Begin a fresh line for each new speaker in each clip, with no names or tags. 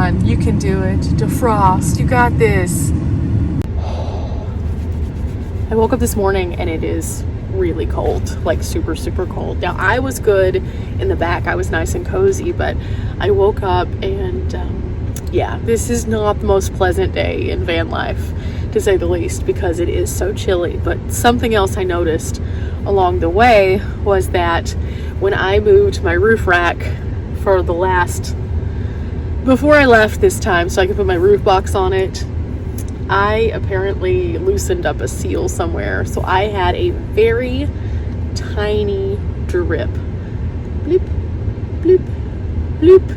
on, you can do it. Defrost, you got this. I woke up this morning and it is really cold, like super, super cold. Now I was good in the back, I was nice and cozy, but I woke up and yeah, this is not the most pleasant day in van life, to say the least, because it is so chilly. But something else I noticed along the way was that when I moved my roof rack for the last, before I left this time so I could put my roof box on it, I apparently loosened up a seal somewhere. So I had a very tiny drip, bloop, bloop, bloop,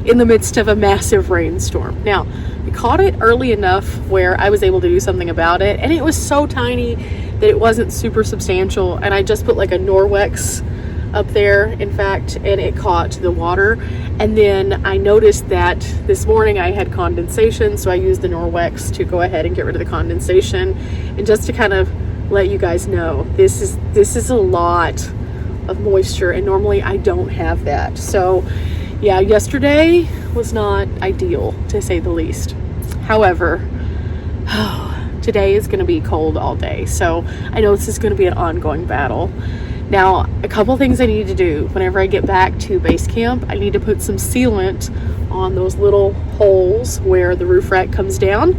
in the midst of a massive rainstorm. Now, I caught it early enough where I was able to do something about it, and it was so tiny that it wasn't super substantial, and I just put like a Norwex up there, in fact, and it caught the water. And then I noticed that this morning I had condensation, so I used the Norwex to go ahead and get rid of the condensation. And just to kind of let you guys know, this is a lot of moisture, and normally I don't have that. So yeah, yesterday was not ideal, to say the least. However, today is going to be cold all day, so I know this is going to be an ongoing battle. Now, a couple things I need to do whenever I get back to base camp. I need to put some sealant on those little holes where the roof rack comes down,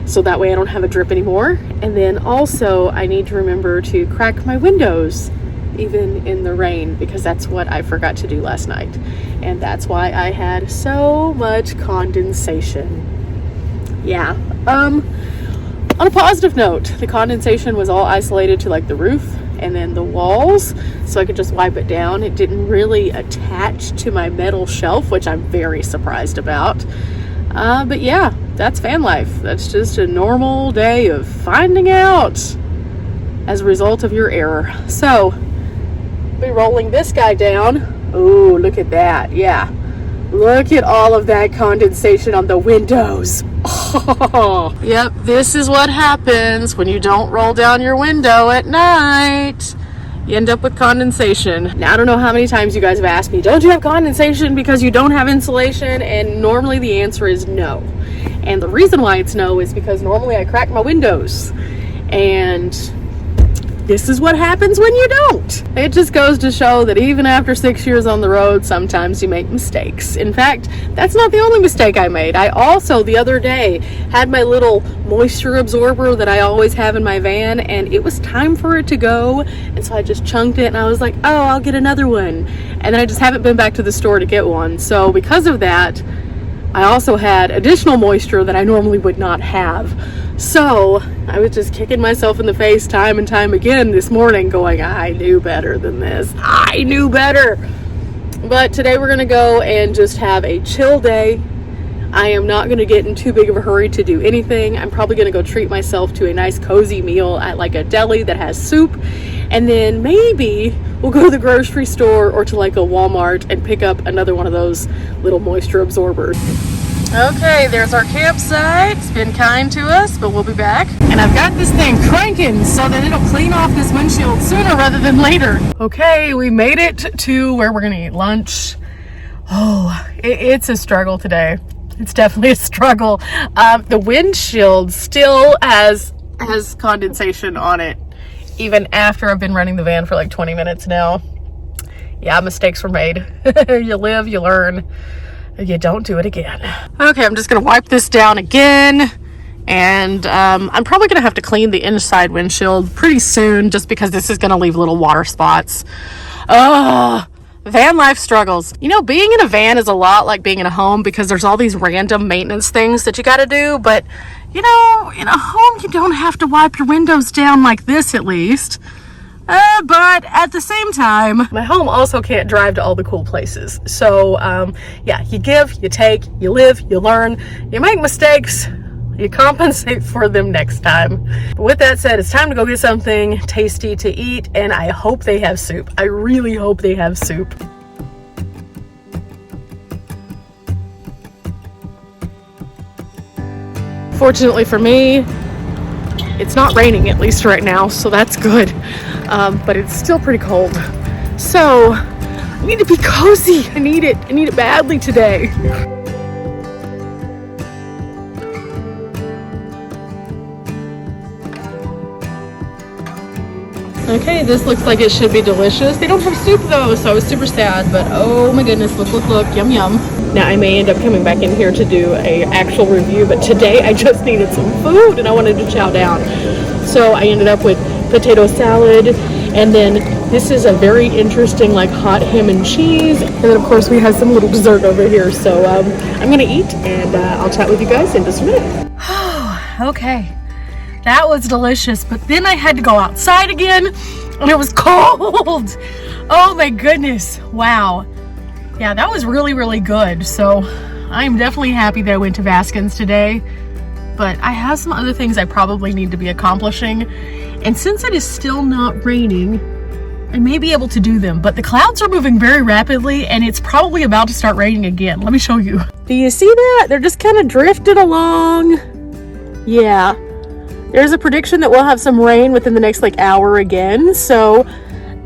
so that way I don't have a drip anymore. And then also I need to remember to crack my windows even in the rain, because that's what I forgot to do last night, and that's why I had so much condensation. Yeah. On a positive note, the condensation was all isolated to like the roof and then the walls, so I could just wipe it down. It didn't really attach to my metal shelf, which I'm very surprised about. But yeah, that's van life. That's just a normal day of finding out as a result of your error. So be rolling this guy down. Oh, look at that. Yeah, look at all of that condensation on the windows. Oh, yep, this is what happens when you don't roll down your window at night. You end up with condensation. Now, I don't know how many times you guys have asked me, don't you have condensation because you don't have insulation? And normally the answer is no. And the reason why it's no is because normally I crack my windows, and this is what happens when you don't. It just goes to show that even after 6 years on the road, sometimes you make mistakes. In fact, that's not the only mistake I made. I also, the other day, had my little moisture absorber that I always have in my van, and it was time for it to go. And so I just chunked it, and I was like, oh, I'll get another one. And then I just haven't been back to the store to get one. So because of that, I also had additional moisture that I normally would not have. So I was just kicking myself in the face time and time again this morning, going, I knew better than this. I knew better. But today we're going to go and just have a chill day. I am not going to get in too big of a hurry to do anything. I'm probably going to go treat myself to a nice cozy meal at like a deli that has soup. And then maybe we'll go to the grocery store or to like a Walmart and pick up another one of those little moisture absorbers. Okay, there's our campsite. It's been kind to us, but we'll be back. And I've got this thing cranking so that it'll clean off this windshield sooner rather than later. Okay, we made it to where we're gonna eat lunch. Oh, it's a struggle today. It's definitely a struggle. The windshield still has condensation on it, even after I've been running the van for like 20 minutes now. Yeah, mistakes were made. You live, you learn. You don't do it again. Okay, I'm just gonna wipe this down again, and I'm probably gonna have to clean the inside windshield pretty soon, just because this is gonna leave little water spots. Van life struggles. You know, being in a van is a lot like being in a home, because there's all these random maintenance things that you gotta do, but you know, in a home you don't have to wipe your windows down like this, at least. But at the same time, my home also can't drive to all the cool places. So, yeah, you give, you take, you live, you learn, you make mistakes, you compensate for them next time. But with that said, it's time to go get something tasty to eat, and I hope they have soup. I really hope they have soup. Fortunately for me, it's not raining, at least right now, so that's good. But it's still pretty cold. So I need to be cozy. I need it badly today. Okay, this looks like it should be delicious. They don't have soup though, so I was super sad, but oh my goodness, look, yum yum. Now I may end up coming back in here to do a actual review, but today I just needed some food and I wanted to chow down. So I ended up with potato salad, and then this is a very interesting like hot ham and cheese, and then of course we have some little dessert over here. So I'm gonna eat, and I'll chat with you guys in just a minute. Okay, that was delicious, but then I had to go outside again and it was cold. Oh my goodness, wow. Yeah, that was really good. So I'm definitely happy that I went to Vaskin's today, but I have some other things I probably need to be accomplishing, and since it is still not raining, I may be able to do them, but the clouds are moving very rapidly and it's probably about to start raining again. Let me show you. Do you see that? They're just kind of drifting along. Yeah, there's a prediction that we'll have some rain within the next like hour again. So,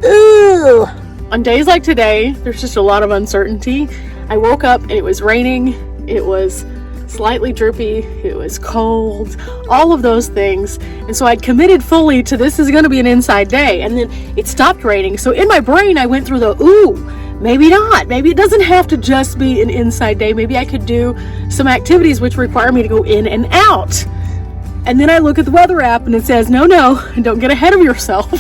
ooh. On days like today, there's just a lot of uncertainty. I woke up and it was raining. It was slightly drippy. It was cold. All of those things. And so I'd committed fully to this is going to be an inside day. And then it stopped raining. So in my brain, I went through the, ooh, maybe not. Maybe it doesn't have to just be an inside day. Maybe I could do some activities which require me to go in and out. And then I look at the weather app and it says, no, don't get ahead of yourself.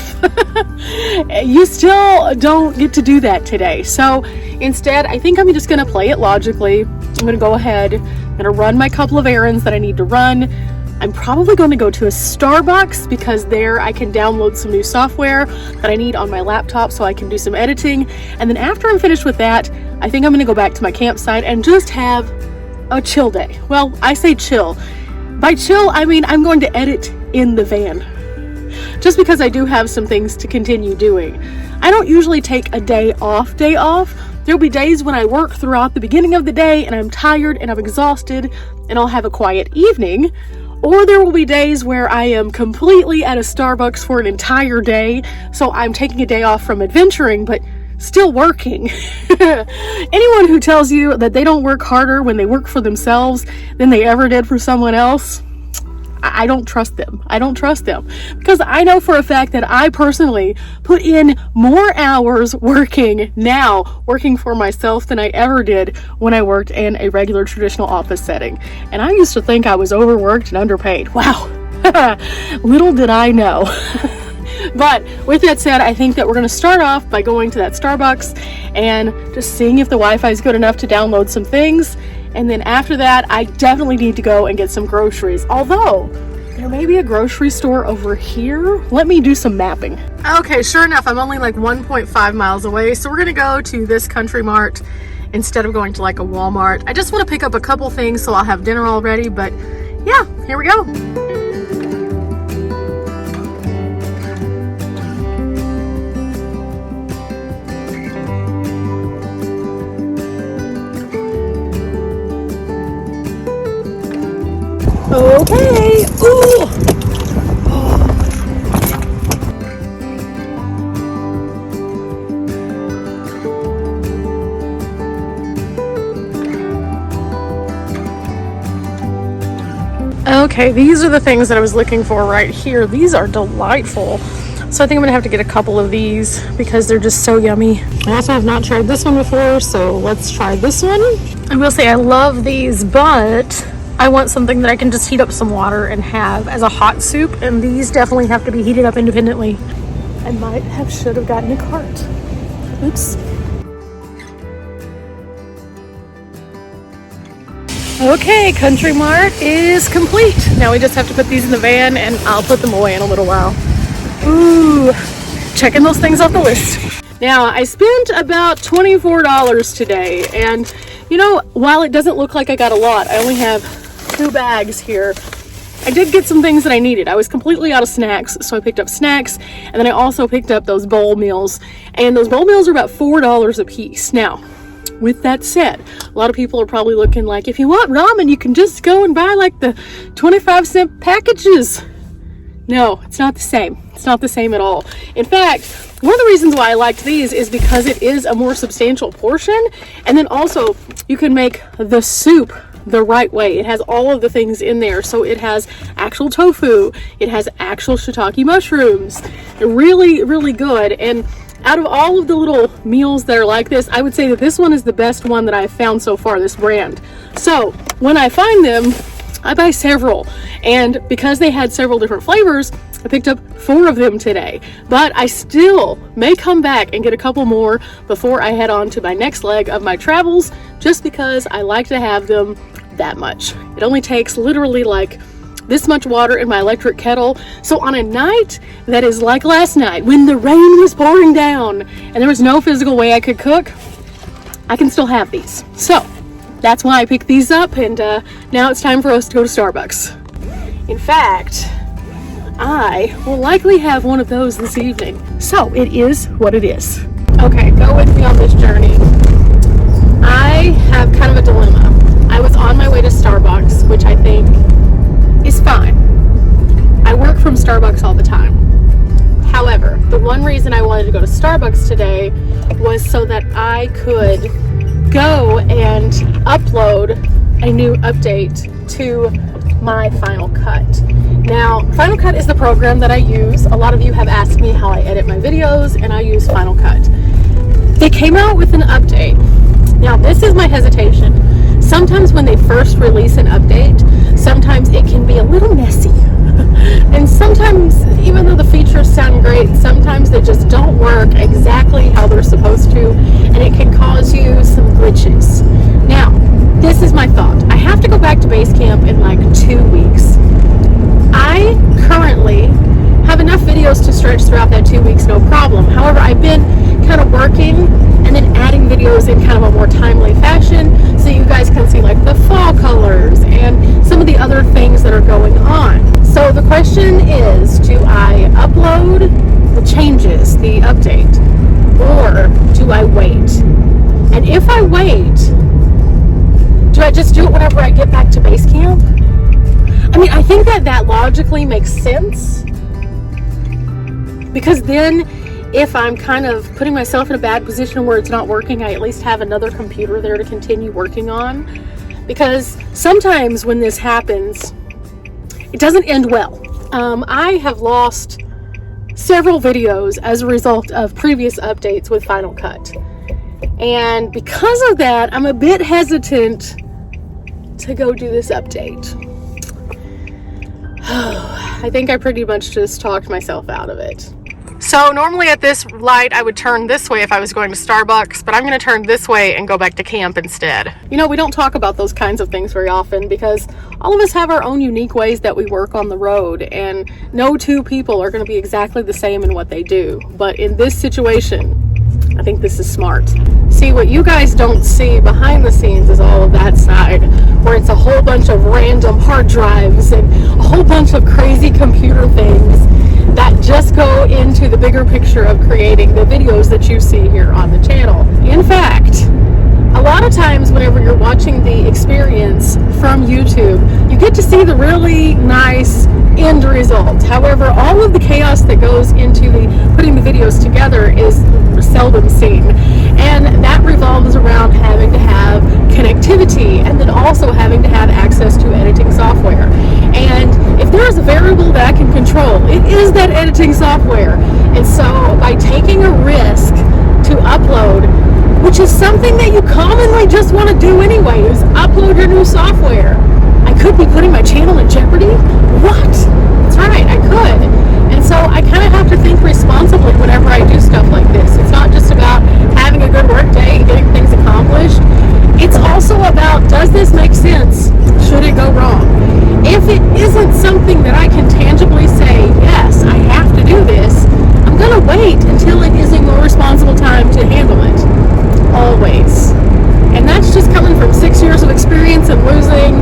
You still don't get to do that today. So instead, I think I'm just going to play it logically. I'm going to go ahead, I'm going to run my couple of errands that I need to run. I'm probably going to go to a Starbucks because there I can download some new software that I need on my laptop so I can do some editing. And then after I'm finished with that, I think I'm going to go back to my campsite and just have a chill day. Well, I say chill. By chill, I mean I'm going to edit in the van. Just because I do have some things to continue doing. I don't usually take a day off. There'll be days when I work throughout the beginning of the day and I'm tired and I'm exhausted and I'll have a quiet evening. Or there will be days where I am completely at a Starbucks for an entire day. So I'm taking a day off from adventuring, but still working. Anyone who tells you that they don't work harder when they work for themselves than they ever did for someone else, I don't trust them. I don't trust them because I know for a fact that I personally put in more hours working for myself than I ever did when I worked in a regular traditional office setting. And I used to think I was overworked and underpaid. Wow. Little did I know. But with that said, I think that we're going to start off by going to that Starbucks and just seeing if the Wi-Fi is good enough to download some things. And then after that, I definitely need to go and get some groceries. Although, there may be a grocery store over here. Let me do some mapping. Okay, sure enough, I'm only like 1.5 miles away. So we're going to go to this Country Mart instead of going to like a Walmart. I just want to pick up a couple things so I'll have dinner all ready. But yeah, here we go. Okay. Ooh. Okay, these are the things that I was looking for right here. These are delightful. So I think I'm gonna have to get a couple of these because they're just so yummy. I also have not tried this one before, so let's try this one. I will say I love these, but I want something that I can just heat up some water and have as a hot soup, and these definitely have to be heated up independently. I should have gotten a cart. Oops. Okay, Country Mart is complete. Now we just have to put these in the van and I'll put them away in a little while. Ooh, checking those things off the list. Now I spent about $24 today, and you know, while it doesn't look like I got a lot, I only have 2 bags here. I did get some things that I needed. I was completely out of snacks, so I picked up snacks, and then I also picked up those bowl meals, and those bowl meals are about $4 a piece. Now, with that said, a lot of people are probably looking like, if you want ramen, you can just go and buy like the 25-cent packages. No, it's not the same. It's not the same at all. In fact, one of the reasons why I liked these is because it is a more substantial portion, and then also you can make the soup the right way. It has all of the things in there. So it has actual tofu, it has actual shiitake mushrooms, Really, really good. And out of all of the little meals that are like this, I would say that this one is the best one that I've found so far, this brand. So when I find them, I buy several. And because they had several different flavors, I picked up 4 of them today. But I still may come back and get a couple more before I head on to my next leg of my travels, just because I like to have them that much. It only takes literally like this much water in my electric kettle. So on a night that is like last night, when the rain was pouring down and there was no physical way I could cook, I can still have these. So that's why I picked these up, and now it's time for us to go to Starbucks. In fact, I will likely have one of those this evening. So it is what it is. Okay, go with me on this journey. I have kind of a dilemma. I was on my way to Starbucks, which I think is fine. I work from Starbucks all the time. However, the one reason I wanted to go to Starbucks today was so that I could go and upload a new update to my Final Cut. Now, Final Cut is the program that I use. A lot of you have asked me how I edit my videos, and I use Final Cut. They came out with an update. Now, this is my hesitation. Sometimes when they first release an update, sometimes it can be a little messy. And sometimes, even though the features sound great, sometimes they just don't work exactly how they're supposed to, and it can cause you some glitches. Now, this is my thought. I have to go back to base camp in like 2 weeks. I currently have enough videos to stretch throughout that 2 weeks, no problem. However, I've been kind of working and then adding videos in kind of a more timely fashion so you guys can see like the fall colors and some of the other things that are going on. So the question is, do I upload the changes, the update, or do I wait? And if I wait, do I just do it whenever I get back to base camp? I mean, I think that logically makes sense, because then if I'm kind of putting myself in a bad position where it's not working, I at least have another computer there to continue working on. Because sometimes when this happens, it doesn't end well. I have lost several videos as a result of previous updates with Final Cut. And because of that, I'm a bit hesitant to go do this update. I think I pretty much just talked myself out of it. So normally at this light I would turn this way if I was going to Starbucks, but I'm going to turn this way and go back to camp instead. You know, we don't talk about those kinds of things very often because all of us have our own unique ways that we work on the road, and no 2 people are going to be exactly the same in what they do. But in this situation, I think this is smart. See, what you guys don't see behind the scenes is all of that side, where it's a whole bunch of random hard drives and a whole bunch of crazy computer things that just go into the bigger picture of creating the videos that you see here on the channel. In fact, a lot of times whenever you're watching the experience from YouTube, you get to see the really nice end result. However, all of the chaos that goes into putting the videos together is seldom seen. And that revolves around having to have connectivity and then also having to have access to editing software. And if there is a variable that I can control, it is that editing software. And so by taking a risk to upload, which is something that you commonly just want to do anyway, is upload your new software, I could be putting my channel in jeopardy? What? That's right, I could. And so I kind of have to think responsibly whenever I do stuff like this. It's not just about having a good work day and getting things accomplished. It's also about, does this make sense? Should it go wrong? If it isn't something that I can tangibly say, yes, I have to do this, I'm going to wait until it is a more responsible time to handle it. Always. And that's just coming from 6 years of experience and losing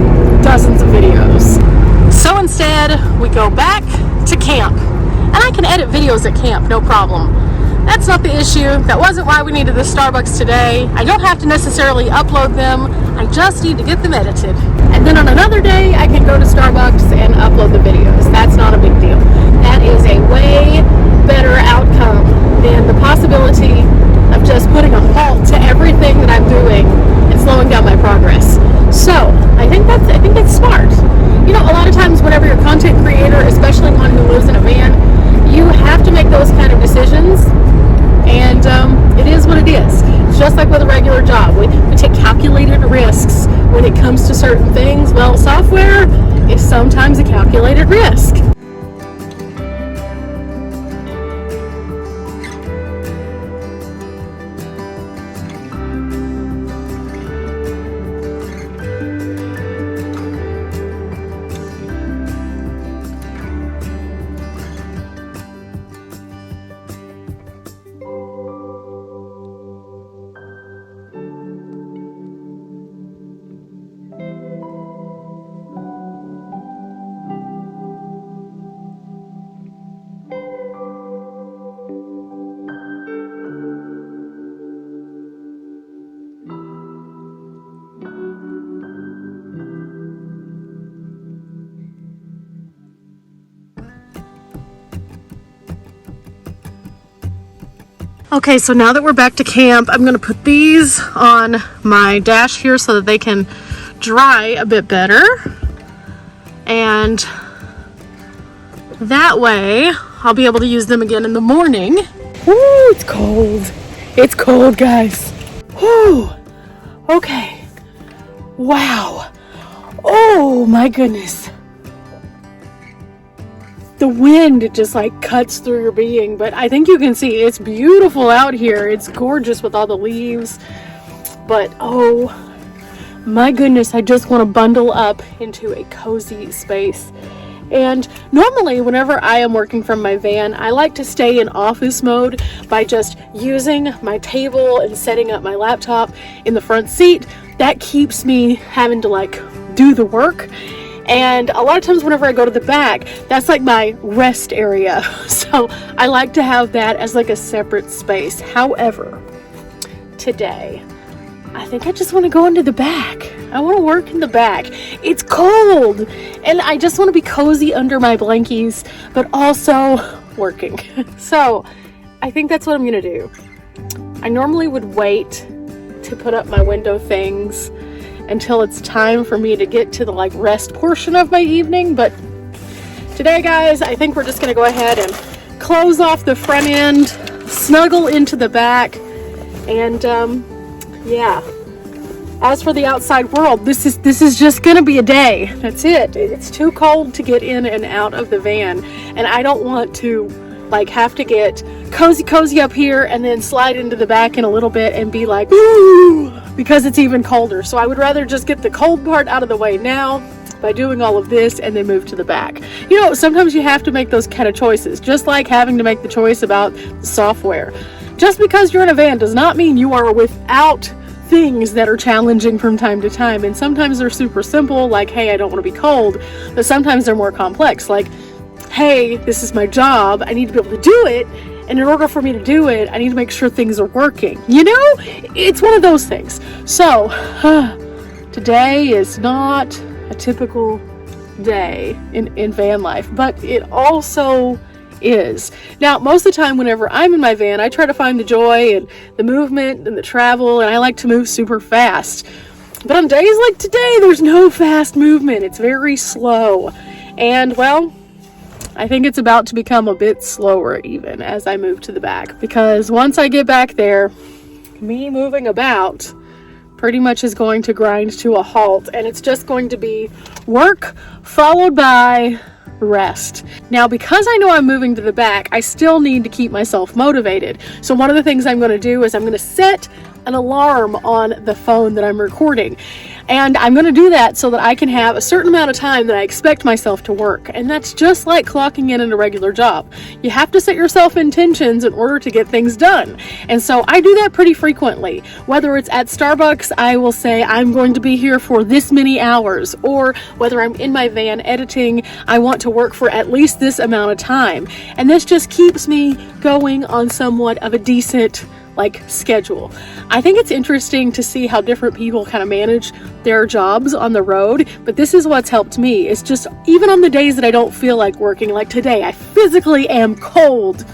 dozens of videos. So instead, we go back to camp. And I can edit videos at camp, no problem. That's not the issue. That wasn't why we needed the Starbucks today. I don't have to necessarily upload them. I just need to get them edited. And then on another day, I can go to Starbucks and upload the videos. That's not a big deal. That is a way better outcome than the possibility of just putting a halt to everything that I'm doing and slowing down my progress. So I think that's smart. You know, a lot of times whenever you're a content creator, especially one who lives in a van, you have to make those is. It's just like with a regular job. We take calculated risks when it comes to certain things. Well, software is sometimes a calculated risk. Okay, so now that we're back to camp, I'm going to put these on my dash here so that they can dry a bit better. And that way, I'll be able to use them again in the morning. Woo, it's cold. It's cold, guys. Woo. Okay. Wow. Oh, my goodness. The wind just like cuts through your being, but I think you can see it's beautiful out here. It's gorgeous with all the leaves, but oh my goodness, I just want to bundle up into a cozy space. And normally whenever I am working from my van, I like to stay in office mode by just using my table and setting up my laptop in the front seat. That keeps me having to like do the work. And a lot of times whenever I go to the back, that's like my rest area. So I like to have that as like a separate space. However, today, I think I just want to go into the back. I want to work in the back. It's cold and I just want to be cozy under my blankies, but also working. So I think that's what I'm going to do. I normally would wait to put up my window things until it's time for me to get to the like rest portion of my evening, but today, guys, I think we're just gonna go ahead and close off the front end, snuggle into the back, and yeah. As for the outside world, this is just gonna be a day. That's it. It's too cold to get in and out of the van, and I don't want to like have to get cozy up here and then slide into the back in a little bit and be like, ooh, because it's even colder. So I would rather just get the cold part out of the way now by doing all of this and then move to the back. You know, sometimes you have to make those kind of choices, just like having to make the choice about the software. Just because you're in a van does not mean you are without things that are challenging from time to time. And sometimes they're super simple, like, hey, I don't want to be cold. But sometimes they're more complex, like, hey, this is my job, I need to be able to do it, and in order for me to do it, I need to make sure things are working. You know, it's one of those things. So, today is not a typical day in van life, but it also is. Now, most of the time whenever I'm in my van, I try to find the joy and the movement and the travel, and I like to move super fast. But on days like today, there's no fast movement. It's very slow. And, well, I think it's about to become a bit slower even as I move to the back, because once I get back there, me moving about pretty much is going to grind to a halt, and it's just going to be work followed by rest. Now, because I know I'm moving to the back, I still need to keep myself motivated. So one of the things I'm going to do is I'm going to set an alarm on the phone that I'm recording. And I'm going to do that so that I can have a certain amount of time that I expect myself to work. And that's just like clocking in a regular job. You have to set yourself intentions in order to get things done. And so I do that pretty frequently. Whether it's at Starbucks, I will say I'm going to be here for this many hours. Or whether I'm in my van editing, I want to work for at least this amount of time. And this just keeps me going on somewhat of a decent schedule. I think it's interesting to see how different people kind of manage their jobs on the road, but this is what's helped me. It's just, even on the days that I don't feel like working, like today, I physically am cold,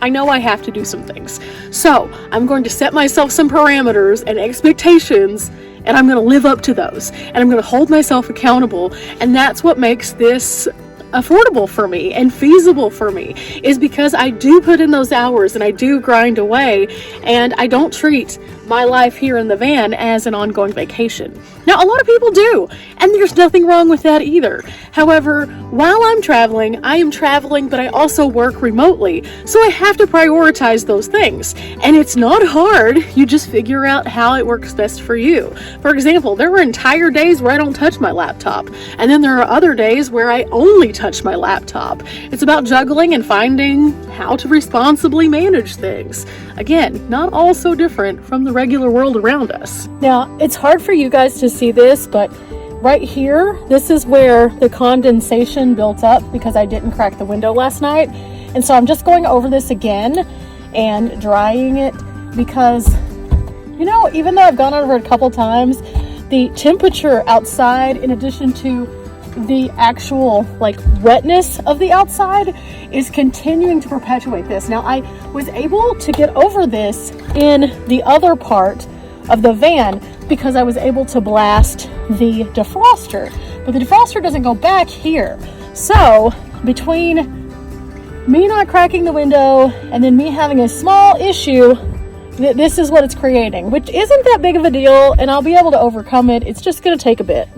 I know I have to do some things. So I'm going to set myself some parameters and expectations, and I'm going to live up to those, and I'm going to hold myself accountable, and that's what makes this affordable for me and feasible for me is because I do put in those hours and I do grind away, and I don't treat my life here in the van as an ongoing vacation. Now, a lot of people do, and there's nothing wrong with that either. However, while I'm traveling, I am traveling, but I also work remotely, so I have to prioritize those things. And it's not hard. You just figure out how it works best for you. For example, there were entire days where I don't touch my laptop, and then there are other days where I only touch my laptop. It's about juggling and finding how to responsibly manage things. Again, not all so different from the regular world around us. Now, it's hard for you guys to see this, but right here, this is where the condensation built up because I didn't crack the window last night. And so I'm just going over this again and drying it because, you know, even though I've gone over it a couple times, the temperature outside, in addition to the actual like wetness of the outside, is continuing to perpetuate this. Now, I was able to get over this in the other part of the van because I was able to blast the defroster, but the defroster doesn't go back here. So between me not cracking the window and then me having a small issue, this is what it's creating, which isn't that big of a deal, and I'll be able to overcome it. It's just going to take a bit.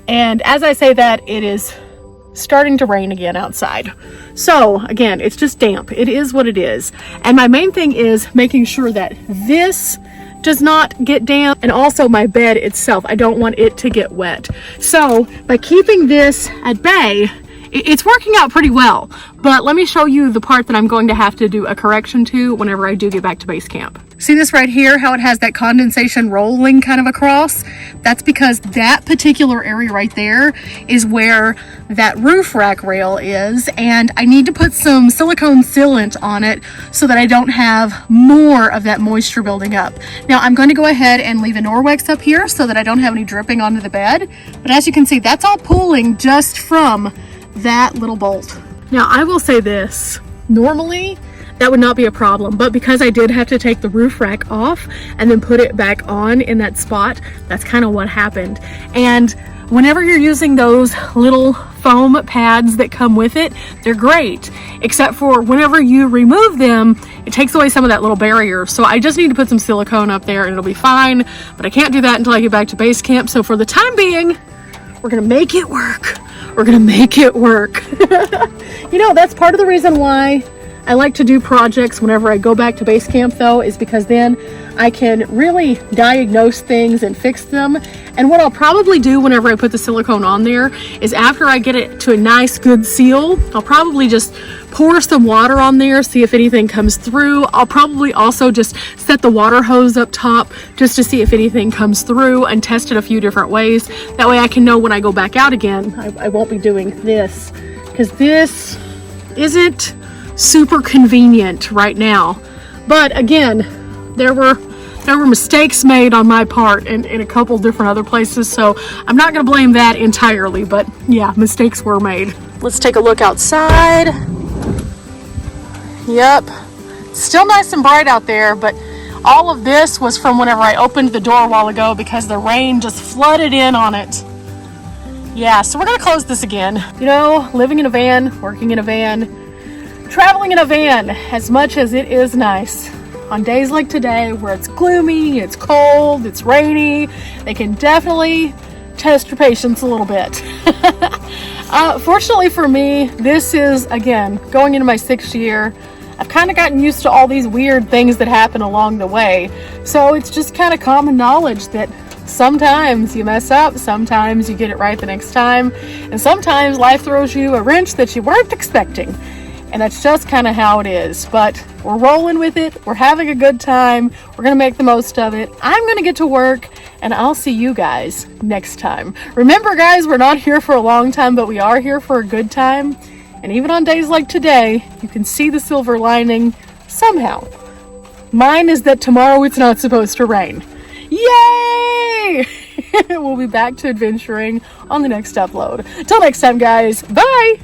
And as I say that, it is starting to rain again outside. So again, it's just damp. It is what it is. And my main thing is making sure that this does not get damp, and also my bed itself, I don't want it to get wet. So by keeping this at bay, it's working out pretty well. But let me show you the part that I'm going to have to do a correction to whenever I do get back to base camp. See this right here, how it has that condensation rolling kind of across? That's because that particular area right there is where that roof rack rail is, and I need to put some silicone sealant on it so that I don't have more of that moisture building up. Now, I'm going to go ahead and leave a Norwex up here so that I don't have any dripping onto the bed. But as you can see, that's all pooling just from that little bolt. Now, I will say this, normally that would not be a problem, but because I did have to take the roof rack off and then put it back on in that spot, that's kind of what happened. And whenever you're using those little foam pads that come with it, they're great, except for whenever you remove them, it takes away some of that little barrier. So I just need to put some silicone up there and it'll be fine, but I can't do that until I get back to base camp. So for the time being, we're gonna make it work. We're gonna make it work. You know, that's part of the reason why I like to do projects whenever I go back to base camp, though, is because then I can really diagnose things and fix them. And what I'll probably do whenever I put the silicone on there is, after I get it to a nice good seal, I'll probably just pour some water on there, see if anything comes through. I'll probably also just set the water hose up top just to see if anything comes through and test it a few different ways. That way I can know when I go back out again, I won't be doing this, because this isn't super convenient right now. But again, there were mistakes made on my part in a couple different other places, so I'm not going to blame that entirely, but yeah, mistakes were made. Let's take a look outside. Yep, still nice and bright out there, but all of this was from whenever I opened the door a while ago because the rain just flooded in on it. Yeah, so we're going to close this again. You know, living in a van, working in a van, traveling in a van, as much as it is nice, on days like today where it's gloomy, it's cold, it's rainy, they can definitely test your patience a little bit. Fortunately for me, this is, again, going into my 6th year. I've kind of gotten used to all these weird things that happen along the way. So it's just kind of common knowledge that sometimes you mess up, sometimes you get it right the next time, and sometimes life throws you a wrench that you weren't expecting. And that's just kind of how it is. But we're rolling with it. We're having a good time. We're going to make the most of it. I'm going to get to work, and I'll see you guys next time. Remember, guys, we're not here for a long time, but we are here for a good time. And even on days like today, you can see the silver lining somehow. Mine is that tomorrow it's not supposed to rain. Yay! We'll be back to adventuring on the next upload. Till next time, guys. Bye!